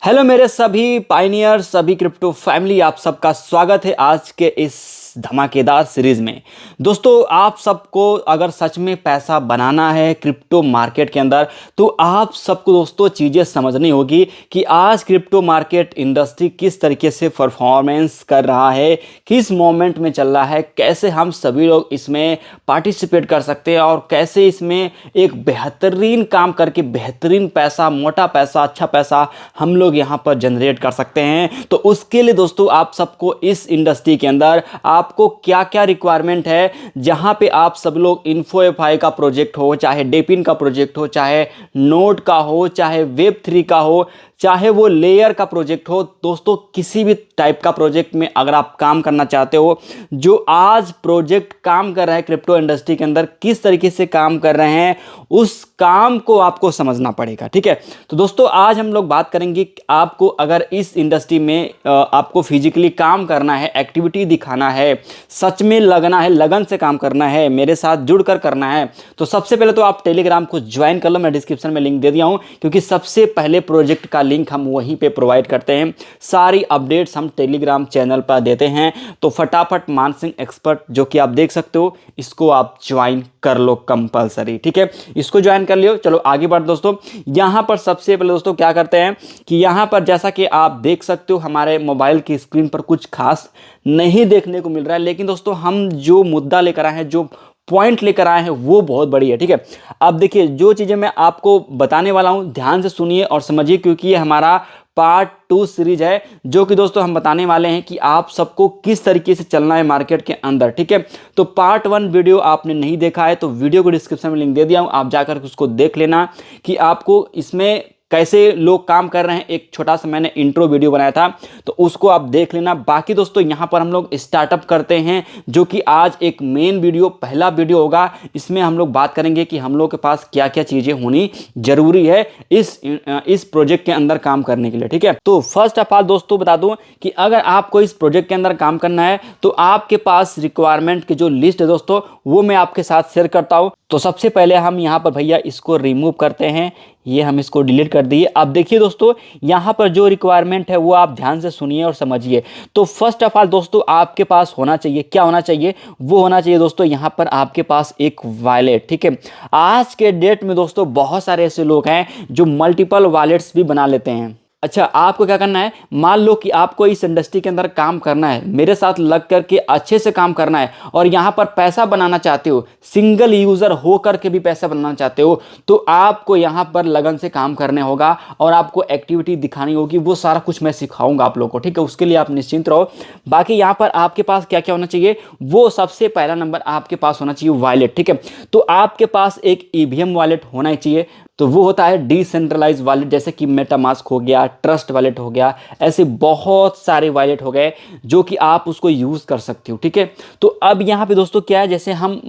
Hello मेरे सभी pioneer सभी क्रिप्टो फैमिली, आप सबका स्वागत है आज के इस धमाकेदार सीरीज में। दोस्तों, आप सबको अगर सच में पैसा बनाना है क्रिप्टो मार्केट के अंदर तो आप सबको दोस्तों चीज़ें समझनी होगी कि आज क्रिप्टो मार्केट इंडस्ट्री किस तरीके से परफॉर्मेंस कर रहा है, किस मोमेंट में चल रहा है, कैसे हम सभी लोग इसमें पार्टिसिपेट कर सकते हैं और कैसे इसमें एक बेहतरीन काम करके बेहतरीन पैसा, मोटा पैसा, अच्छा पैसा हम लोग यहाँ पर जनरेट कर सकते हैं। तो उसके लिए दोस्तों आप सबको इस इंडस्ट्री के अंदर आपको क्या क्या रिक्वायरमेंट है, जहाँ पे आप सब लोग इन्फोएफआई का प्रोजेक्ट हो, चाहे डेपिन का प्रोजेक्ट हो, चाहे नोड का हो, चाहे वेब3 का हो, चाहे वो लेयर का प्रोजेक्ट हो, दोस्तों किसी भी टाइप का प्रोजेक्ट में अगर आप काम करना चाहते हो, जो आज प्रोजेक्ट काम कर रहे हैं क्रिप्टो इंडस्ट्री के अंदर किस तरीके से काम कर रहे हैं, उस काम को आपको समझना पड़ेगा। ठीक है, तो दोस्तों आज हम लोग बात करेंगे कि आपको अगर इस इंडस्ट्री में आपको फिजिकली काम करना है, एक्टिविटी दिखाना है, सच में लगना है, लगन से काम करना है, मेरे साथ जुड़कर करना है, तो सबसे पहले तो आप टेलीग्राम को ज्वाइन कर लो। मैं डिस्क्रिप्शन में लिंक दे दिया हूं, क्योंकि सबसे पहले प्रोजेक्ट का लिंक हम वहीं पे प्रोवाइड करते हैं। सारी अपडेट्स हम टेलीग्राम चैनल पर देते हैं। तो फटाफट मानसिंह एक्सपर्ट जो कि आप देख सकते हो, इसको आप ज्वाइन कर लो कंपलसरी। ठीक है, इसको ज्वाइन कर लियो। चलो आगे बढ़ दोस्तों। यहां पर सबसे पहले दोस्तों क्या करते हैं कि यहां पर जैसा कि आप देख सकते हो हमारे मोबाइल की स्क्रीन पर कुछ खास नहीं देखने को मिल रहा है, लेकिन दोस्तों हम जो मुद्दा लेकर आए हैं, जो पॉइंट लेकर आए हैं, वो बहुत बड़ी है। ठीक है, अब देखिए जो चीज़ें मैं आपको बताने वाला हूं ध्यान से सुनिए और समझिए, क्योंकि ये हमारा पार्ट 2 सीरीज है, जो कि दोस्तों हम बताने वाले हैं कि आप सबको किस तरीके से चलना है मार्केट के अंदर। ठीक है, तो पार्ट 1 वीडियो आपने नहीं देखा है तो वीडियो को डिस्क्रिप्शन में लिंक दे दिया हूं, आप जाकर उसको देख लेना कि आपको इसमें कैसे लोग काम कर रहे हैं। एक छोटा सा मैंने इंट्रो वीडियो बनाया था, तो उसको आप देख लेना। बाकी दोस्तों यहाँ पर हम लोग स्टार्टअप करते हैं, जो कि आज एक मेन वीडियो, पहला वीडियो होगा। इसमें हम लोग बात करेंगे कि हम लोग के पास क्या क्या चीज़ें होनी जरूरी है इस प्रोजेक्ट के अंदर काम करने के लिए। ठीक है, तो फर्स्ट ऑफ ऑल दोस्तों बता दूं कि अगर आपको इस प्रोजेक्ट के अंदर काम करना है तो आपके पास रिक्वायरमेंट की जो लिस्ट है दोस्तों, वो मैं आपके साथ शेयर करता हूं। तो सबसे पहले हम यहाँ पर भैया इसको रिमूव करते हैं, ये हम इसको डिलीट कर दिए। अब देखिए दोस्तों, यहाँ पर जो रिक्वायरमेंट है वो आप ध्यान से सुनिए और समझिए। तो फर्स्ट ऑफ ऑल दोस्तों आपके पास होना चाहिए, क्या होना चाहिए, वो होना चाहिए दोस्तों यहाँ पर आपके पास एक वॉलेट। ठीक है, आज के डेट में दोस्तों बहुत सारे ऐसे लोग हैं जो मल्टीपल वॉलेट्स भी बना लेते हैं। अच्छा, आपको क्या करना है, मान लो कि आपको इस इंडस्ट्री के अंदर काम करना है, मेरे साथ लग करके अच्छे से काम करना है और यहाँ पर पैसा बनाना चाहते हो, सिंगल यूज़र हो करके भी पैसा बनाना चाहते हो, तो आपको यहाँ पर लगन से काम करने होगा और आपको एक्टिविटी दिखानी होगी। वो सारा कुछ मैं सिखाऊंगा आप लोगों को। ठीक है, उसके लिए आप निश्चिंत रहो। बाकी यहाँ पर आपके पास क्या क्या होना चाहिए, वो सबसे पहला नंबर आपके पास होना चाहिए वॉलेट। ठीक है, तो आपके पास एक ईवीएम वॉलेट होना ही चाहिए। तो वो होता है डिसेंट्रलाइज वॉलेट, जैसे कि मेटामास्क हो गया, ट्रस्ट वॉलेट हो गया, ऐसे बहुत सारे वॉलेट हो गए जो कि आप उसको यूज़ कर सकते हो। ठीक है, तो अब यहाँ पे दोस्तों क्या है, जैसे हम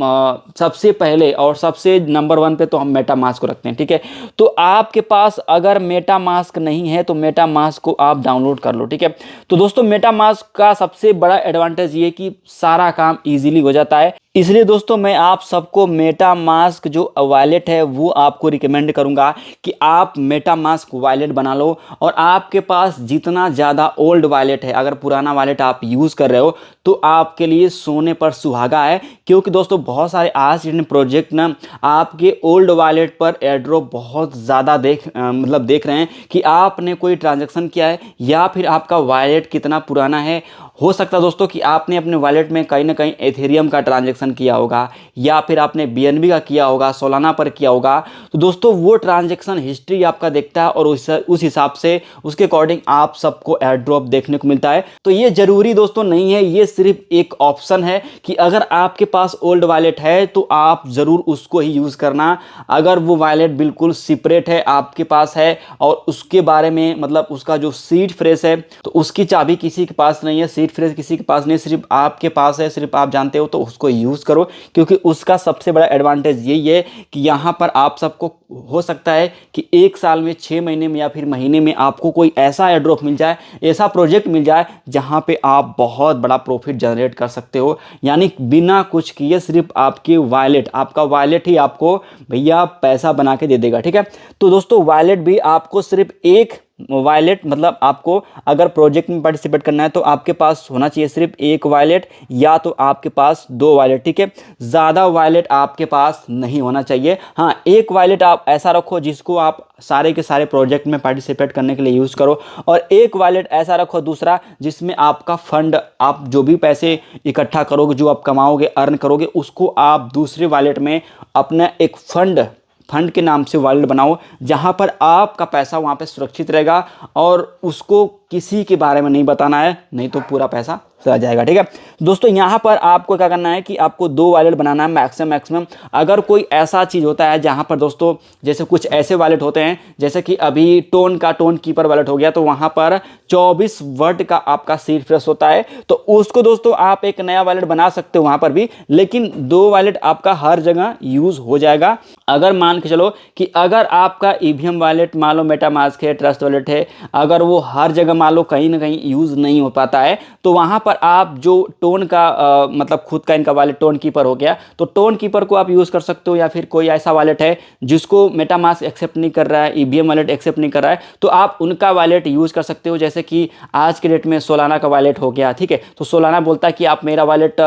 सबसे पहले और सबसे नंबर 1 पे तो हम मेटामास्क को रखते हैं। ठीक है, तो आपके पास अगर मेटामास्क नहीं है तो मेटामास्क को आप डाउनलोड कर लो। ठीक है, तो दोस्तों मेटामास्क का सबसे बड़ा एडवांटेज ये कि सारा काम ईजिली हो जाता है, इसलिए दोस्तों मैं आप सबको मेटामास्क जो वॉलेट है वो आपको रिकमेंड करूंगा कि आप मेटामास्क वॉलेट बना लो। और आपके पास जितना ज़्यादा ओल्ड वॉलेट है, अगर पुराना वॉलेट आप यूज़ कर रहे हो तो आपके लिए सोने पर सुहागा है, क्योंकि दोस्तों बहुत सारे आज के प्रोजेक्ट ना आपके ओल्ड वॉलेट पर एयरड्रॉप बहुत ज़्यादा देख रहे हैं कि आपने कोई ट्रांजेक्शन किया है या फिर आपका वॉलेट कितना पुराना है। हो सकता है दोस्तों कि आपने अपने वॉलेट में कहीं ना कहीं एथेरियम का ट्रांजैक्शन किया होगा या फिर आपने बीएनबी का किया होगा, सोलाना पर किया होगा। तो दोस्तों वो ट्रांजैक्शन हिस्ट्री आपका देखता है और उस हिसाब से उसके अकॉर्डिंग आप सबको एयर ड्रॉप देखने को मिलता है। तो ये जरूरी दोस्तों नहीं है, ये सिर्फ एक ऑप्शन है कि अगर आपके पास ओल्ड वॉलेट है तो आप ज़रूर उसको ही यूज़ करना। अगर वो वॉलेट बिल्कुल सेपरेट है आपके पास है और उसके बारे में मतलब उसका जो सीड फ्रेश है तो उसकी चाबी किसी के पास नहीं है, सीड फ्रेश किसी के पास नहीं, सिर्फ आपके पास है, सिर्फ आप जानते हो, तो उसको यूज़ करो। क्योंकि उसका सबसे बड़ा एडवांटेज यही है कि यहाँ पर आप सबको हो सकता है कि 1 साल में, 6 महीने में या फिर महीने में आपको कोई ऐसा एयरड्रॉप मिल जाए, ऐसा प्रोजेक्ट मिल जाए जहाँ पे आप बहुत बड़ा प्रॉफिट जनरेट कर सकते हो। यानी बिना कुछ किए सिर्फ आपकी वॉलेट, आपका वॉलेट ही आपको भैया पैसा बना के दे देगा। ठीक है, तो दोस्तों वॉलेट भी आपको सिर्फ एक वॉलेट, मतलब आपको अगर प्रोजेक्ट में पार्टिसिपेट करना है तो आपके पास होना चाहिए सिर्फ एक वॉलेट या तो आपके पास दो वॉलेट, ठीक है। ज़्यादा वॉलेट आपके पास नहीं होना चाहिए। हाँ, एक वॉलेट आप ऐसा रखो जिसको आप सारे के सारे प्रोजेक्ट में पार्टिसिपेट करने के लिए यूज़ करो, और एक वॉलेट ऐसा रखो दूसरा जिसमें आपका फंड, आप जो भी पैसे इकट्ठा करोगे, जो आप कमाओगे, अर्न करोगे, उसको आप दूसरे वॉलेट में अपना एक फंड के नाम से वॉलेट बनाओ, जहां पर आपका पैसा वहां पे सुरक्षित रहेगा और उसको किसी के बारे में नहीं बताना है, नहीं तो पूरा पैसा चला जाएगा, ठीक है। दोस्तों यहाँ पर आपको क्या करना है कि आपको दो वॉलेट बनाना है मैक्सिमम। अगर कोई ऐसा चीज़ होता है जहाँ पर दोस्तों, जैसे कुछ ऐसे वॉलेट होते हैं जैसे कि अभी टोन कीपर वॉलेट हो गया, तो वहाँ पर 24 वर्ड का आपका सीड फ्रेश होता है, तो उसको दोस्तों आप एक नया वॉलेट बना सकते हो वहाँ पर भी, लेकिन दो वॉलेट आपका हर जगह यूज़ हो जाएगा। अगर मान के चलो कि अगर आपका ईवीएम वॉलेट मान लो मेटामास्क है, ट्रस्ट वॉलेट है, अगर वो हर जगह मान लो कहीं ना कहीं यूज़ नहीं हो पाता है, तो वहाँ पर आप जो टोन का मतलब खुद का इनका वॉलेट टोन कीपर हो गया, तो टोन कीपर को आप यूज़ कर सकते हो, या फिर कोई ऐसा वॉलेट है जिसको मेटामास्क एक्सेप्ट नहीं कर रहा है, ईवीएम वॉलेट एक्सेप्ट नहीं कर रहा है, तो आप उनका वॉलेट यूज़ कर सकते हो। जैसे कि आज के डेट में सोलाना का वॉलेट हो गया, ठीक है, तो सोलाना बोलता है कि आप मेरा वॉलेट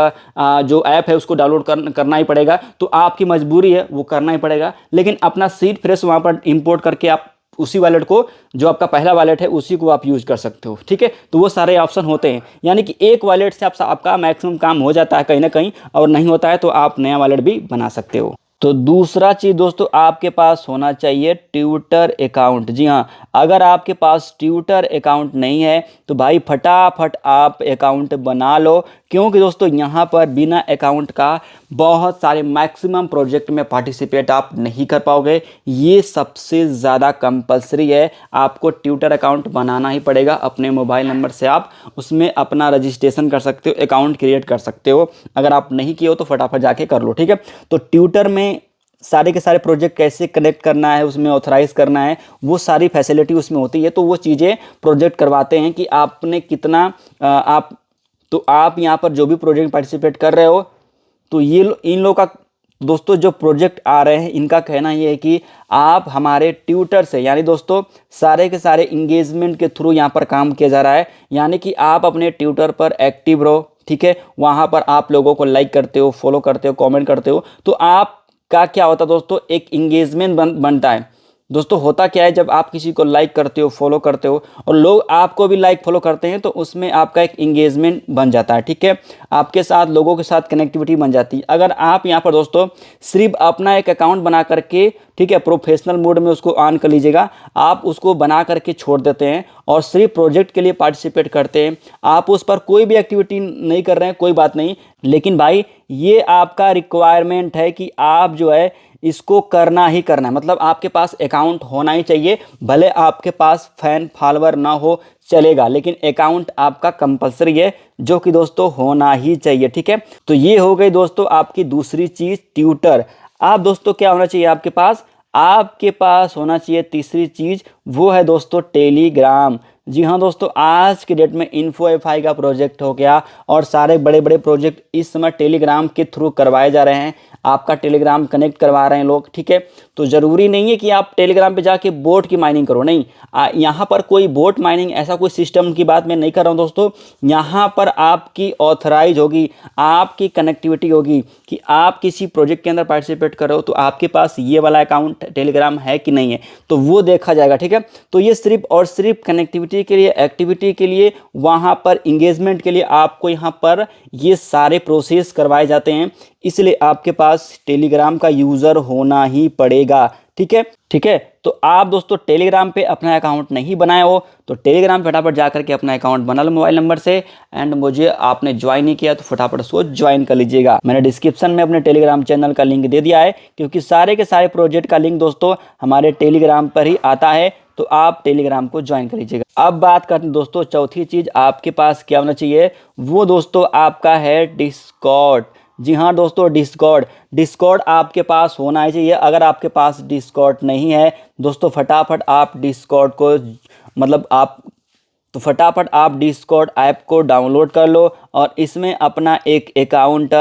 जो ऐप है उसको डाउनलोड करना ही पड़ेगा, तो आपकी मजबूरी है, वो करना ही पड़ेगा, लेकिन अपना सीड फ्रेश वहाँ पर इंपोर्ट करके आप उसी वॉलेट को, जो आपका पहला वॉलेट है, उसी को आप यूज़ कर सकते हो, ठीक है। तो वो सारे ऑप्शन होते हैं, यानी कि एक वॉलेट से आपका मैक्सिमम काम हो जाता है कहीं ना कहीं, और नहीं होता है तो आप नया वॉलेट भी बना सकते हो। तो दूसरा चीज़ दोस्तों, आपके पास होना चाहिए ट्विटर अकाउंट। जी हाँ, अगर आपके पास ट्विटर अकाउंट नहीं है तो भाई फटाफट आप अकाउंट बना लो, क्योंकि दोस्तों यहाँ पर बिना अकाउंट का बहुत सारे मैक्सिमम प्रोजेक्ट में पार्टिसिपेट आप नहीं कर पाओगे। ये सबसे ज़्यादा कंपलसरी है, आपको ट्विटर अकाउंट बनाना ही पड़ेगा। अपने मोबाइल नंबर से आप उसमें अपना रजिस्ट्रेशन कर सकते हो, अकाउंट क्रिएट कर सकते हो। अगर आप नहीं किए हो तो फटाफट जाके कर लो, ठीक है। तो ट्विटर में सारे के सारे प्रोजेक्ट कैसे कनेक्ट करना है, उसमें ऑथराइज करना है, वो सारी फैसिलिटी उसमें होती है। तो वो चीज़ें प्रोजेक्ट करवाते हैं कि आपने कितना आप यहाँ पर जो भी प्रोजेक्ट पार्टिसिपेट कर रहे हो, तो ये इन लोगों का दोस्तों जो प्रोजेक्ट आ रहे हैं, इनका कहना ये है कि आप हमारे ट्विटर से, यानी दोस्तों सारे के सारे इंगेजमेंट के थ्रू यहाँ पर काम किया जा रहा है, यानी कि आप अपने ट्विटर पर एक्टिव रहो, ठीक है। वहाँ पर आप लोगों को लाइक करते हो, फॉलो करते हो, कमेंट करते हो, तो आपका क्या होता है दोस्तों, एक इंगेजमेंट बनता है। दोस्तों होता क्या है, जब आप किसी को लाइक करते हो, फॉलो करते हो, और लोग आपको भी लाइक फॉलो करते हैं, तो उसमें आपका एक इंगेजमेंट बन जाता है, ठीक है। आपके साथ लोगों के साथ कनेक्टिविटी बन जाती है। अगर आप यहाँ पर दोस्तों सिर्फ अपना एक अकाउंट बना करके, ठीक है, प्रोफेशनल मोड में उसको ऑन कर लीजिएगा, आप उसको बना करके छोड़ देते हैं और सिर्फ प्रोजेक्ट के लिए पार्टिसिपेट करते हैं, आप उस पर कोई भी एक्टिविटी नहीं कर रहे हैं, कोई बात नहीं, लेकिन भाई ये आपका रिक्वायरमेंट है कि आप जो है इसको करना ही करना है। मतलब आपके पास अकाउंट होना ही चाहिए, भले आपके पास फैन फॉलोवर ना हो चलेगा, लेकिन अकाउंट आपका कंपलसरी है, जो कि दोस्तों होना ही चाहिए, ठीक है। तो ये हो गई दोस्तों आपकी दूसरी चीज़ ट्विटर। आप दोस्तों क्या होना चाहिए आपके पास होना चाहिए तीसरी चीज़, वो है दोस्तों टेलीग्राम। जी हाँ दोस्तों, आज के डेट में InfoFI का प्रोजेक्ट हो गया और सारे बड़े बड़े प्रोजेक्ट इस समय टेलीग्राम के थ्रू करवाए जा रहे हैं। आपका टेलीग्राम कनेक्ट करवा रहे हैं लोग, ठीक है। तो ज़रूरी नहीं है कि आप टेलीग्राम पे जाके बोट की माइनिंग करो, नहीं। यहाँ पर कोई बोट माइनिंग ऐसा कोई सिस्टम की बात मैं नहीं कर रहा हूँ दोस्तों। यहाँ पर आपकी ऑथराइज होगी, आपकी कनेक्टिविटी होगी कि आप किसी प्रोजेक्ट के अंदर पार्टिसिपेट कर रहे हो, तो आपके पास ये वाला अकाउंट टेलीग्राम है कि नहीं है, तो वो देखा जाएगा, ठीक है। तो ये सिर्फ और सिर्फ कनेक्टिविटी के लिए, एक्टिविटी के लिए, वहाँ पर इंगेजमेंट के लिए आपको यहाँ पर ये सारे प्रोसेस करवाए जाते हैं, इसलिए आपके पास टेलीग्राम का यूज़र होना ही पड़ेगा, ठीक है, ठीक है। तो आप दोस्तों टेलीग्राम पे अपना अकाउंट नहीं बनाए हो तो टेलीग्राम फटाफट जा करके अपना अकाउंट बना लो मोबाइल नंबर से, एंड मुझे आपने ज्वाइन नहीं किया तो फटाफट उसको ज्वाइन कर लीजिएगा। मैंने डिस्क्रिप्शन में अपने टेलीग्राम चैनल का लिंक दे दिया है, क्योंकि सारे के सारे प्रोजेक्ट का लिंक दोस्तों हमारे टेलीग्राम पर ही आता है, तो आप टेलीग्राम को ज्वाइन कर लीजिएगा। अब बात करते हैं दोस्तों चौथी चीज़ आपके पास क्या होना चाहिए, वो दोस्तों आपका है डिस्कॉर्ड। जी हाँ दोस्तों, डिस्कॉर्ड आपके पास होना ही चाहिए। अगर आपके पास डिस्कॉर्ड नहीं है दोस्तों, फटाफट आप डिस्कॉर्ड को फटाफट आप डिस्कॉर्ड ऐप को डाउनलोड कर लो और इसमें अपना एक अकाउंट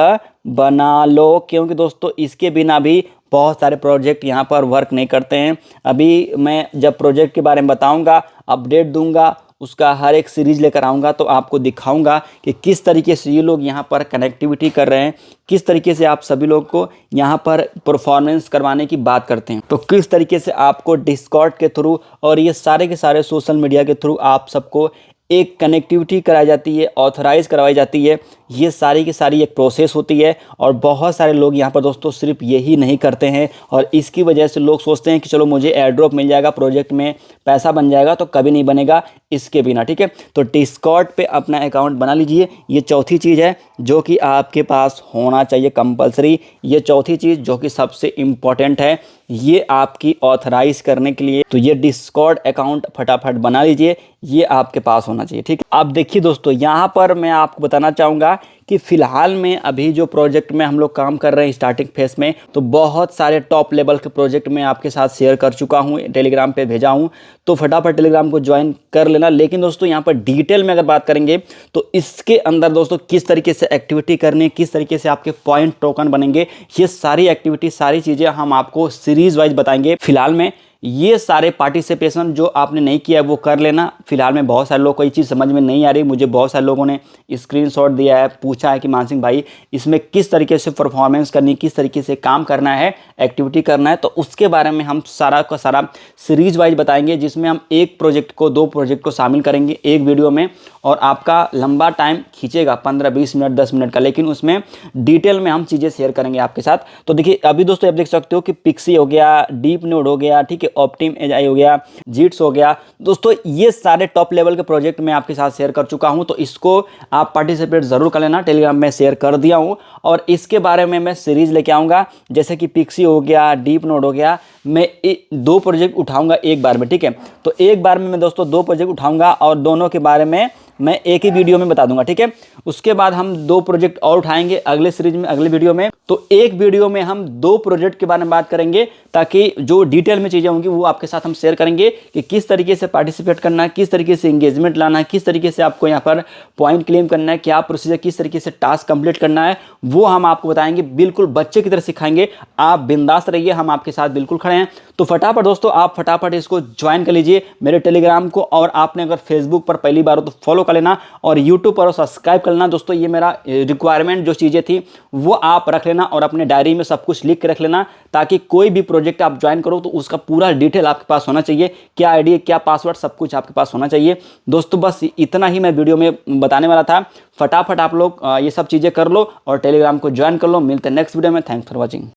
बना लो, क्योंकि दोस्तों इसके बिना भी बहुत सारे प्रोजेक्ट यहाँ पर वर्क नहीं करते हैं। अभी मैं जब प्रोजेक्ट के बारे में बताऊँगा, अपडेट दूंगा, उसका हर एक सीरीज लेकर आऊँगा तो आपको दिखाऊंगा कि किस तरीके से ये लोग यहाँ पर कनेक्टिविटी कर रहे हैं, किस तरीके से आप सभी लोग को यहाँ पर परफॉर्मेंस करवाने की बात करते हैं। तो किस तरीके से आपको डिस्कॉर्ड के थ्रू और ये सारे के सारे सोशल मीडिया के थ्रू आप सबको एक कनेक्टिविटी कराई जाती है, ऑथराइज करवाई जाती है। ये सारी की सारी एक प्रोसेस होती है और बहुत सारे लोग यहाँ पर दोस्तों सिर्फ यही नहीं करते हैं और इसकी वजह से लोग सोचते हैं कि चलो मुझे एयर ड्रॉप मिल जाएगा, प्रोजेक्ट में पैसा बन जाएगा, तो कभी नहीं बनेगा इसके बिना। ठीक है, तो डिस्कॉर्ड पे अपना अकाउंट बना लीजिए। ये चौथी चीज़ है जो कि आपके पास होना चाहिए कंपलसरी। ये चौथी चीज़ जो कि सबसे इम्पॉर्टेंट है ये आपकी ऑथराइज करने के लिए, तो ये डिस्कॉर्ड अकाउंट फटाफट बना लीजिए, ये आपके पास होना चाहिए। ठीक है, अब देखिए दोस्तों, यहाँ पर मैं आपको बताना चाहूँगा कि फ़िलहाल में अभी जो प्रोजेक्ट में हम लोग काम कर रहे हैं स्टार्टिंग फेस में, तो बहुत सारे टॉप लेवल के प्रोजेक्ट मैं आपके साथ शेयर कर चुका हूँ, टेलीग्राम पे भेजा हूँ, तो फटाफट टेलीग्राम को ज्वाइन कर लेना। लेकिन दोस्तों यहाँ पर डिटेल में अगर बात करेंगे तो इसके अंदर दोस्तों किस तरीके से एक्टिविटी करनी है, किस तरीके से आपके पॉइंट टोकन बनेंगे, ये सारी एक्टिविटी, सारी चीज़ें हम आपको सीरीज वाइज बताएंगे। फिलहाल में ये सारे पार्टिसिपेशन जो आपने नहीं किया है वो कर लेना। फिलहाल में बहुत सारे लोग को ये चीज़ समझ में नहीं आ रही, मुझे बहुत सारे लोगों ने स्क्रीनशॉट दिया है, पूछा है कि मानसिंह भाई इसमें किस तरीके से परफॉर्मेंस करनी, किस तरीके से काम करना है, एक्टिविटी करना है, तो उसके बारे में हम सारा का सारा सीरीज वाइज बताएंगे, जिसमें हम एक प्रोजेक्ट को, 2 प्रोजेक्ट को शामिल करेंगे एक वीडियो में और आपका लंबा टाइम खींचेगा 15-20 मिनट 10 मिनट का, लेकिन उसमें डिटेल में हम चीज़ें शेयर करेंगे आपके साथ। तो देखिए अभी दोस्तों आप देख सकते हो कि पिक्सी हो गया, डीप नोड हो गया, ठीक है, ऑप्टिम एआई हो गया, जीट्स हो गया। दोस्तों ये सारे टॉप लेवल के प्रोजेक्ट मैं आपके साथ शेयर कर चुका हूं, तो इसको आप पार्टिसिपेट जरूर कर लेना। टेलीग्राम में शेयर कर दिया हूं और इसके बारे में मैं सीरीज लेके आऊंगा, जैसे कि पिक्सी हो गया, डीप नोड हो गया। मैं 2 प्रोजेक्ट उठाऊंगा एक बार में, ठीक है, तो एक बार में मैं दोस्तों 2 प्रोजेक्ट उठाऊंगा और दोनों के बारे में मैं एक ही वीडियो में बता दूंगा। ठीक है, उसके बाद हम 2 प्रोजेक्ट और उठाएंगे अगले सीरीज में, अगले वीडियो में। तो एक वीडियो में हम 2 प्रोजेक्ट के बारे में बात करेंगे, ताकि जो डिटेल में चीज़ें होंगी वो आपके साथ हम शेयर करेंगे कि किस तरीके से पार्टिसिपेट करना है, किस तरीके से एंगेजमेंट लाना है, किस तरीके से आपको यहाँ पर पॉइंट क्लेम करना है, क्या प्रोसीजर, किस तरीके से टास्क कंप्लीट करना है, वो हम आपको बताएंगे। बिल्कुल बच्चे की तरह सिखाएंगे, आप बिंदास रहिए, हम आपके साथ बिल्कुल खड़े हैं। तो फटाफट दोस्तों आप फटाफट इसको ज्वाइन कर लीजिए मेरे टेलीग्राम को, और आपने अगर फेसबुक पर पहली बार हो तो फॉलो कर लेना और यूट्यूब पर सब्सक्राइब कर लेना। दोस्तों ये मेरा रिक्वायरमेंट जो चीज़ें थी वो आप रख लेना और अपने डायरी में सब कुछ लिख के रख लेना, ताकि कोई भी प्रोजेक्ट आप ज्वाइन करो तो उसका पूरा डिटेल आपके पास होना चाहिए, क्या आईडी, क्या पासवर्ड, सब कुछ आपके पास होना चाहिए। दोस्तों बस इतना ही मैं वीडियो में बताने वाला था। फटाफट आप लोग ये सब चीज़ें कर लो और टेलीग्राम को ज्वाइन कर लो। मिलते हैं नेक्स्ट वीडियो में। Thanks for watching.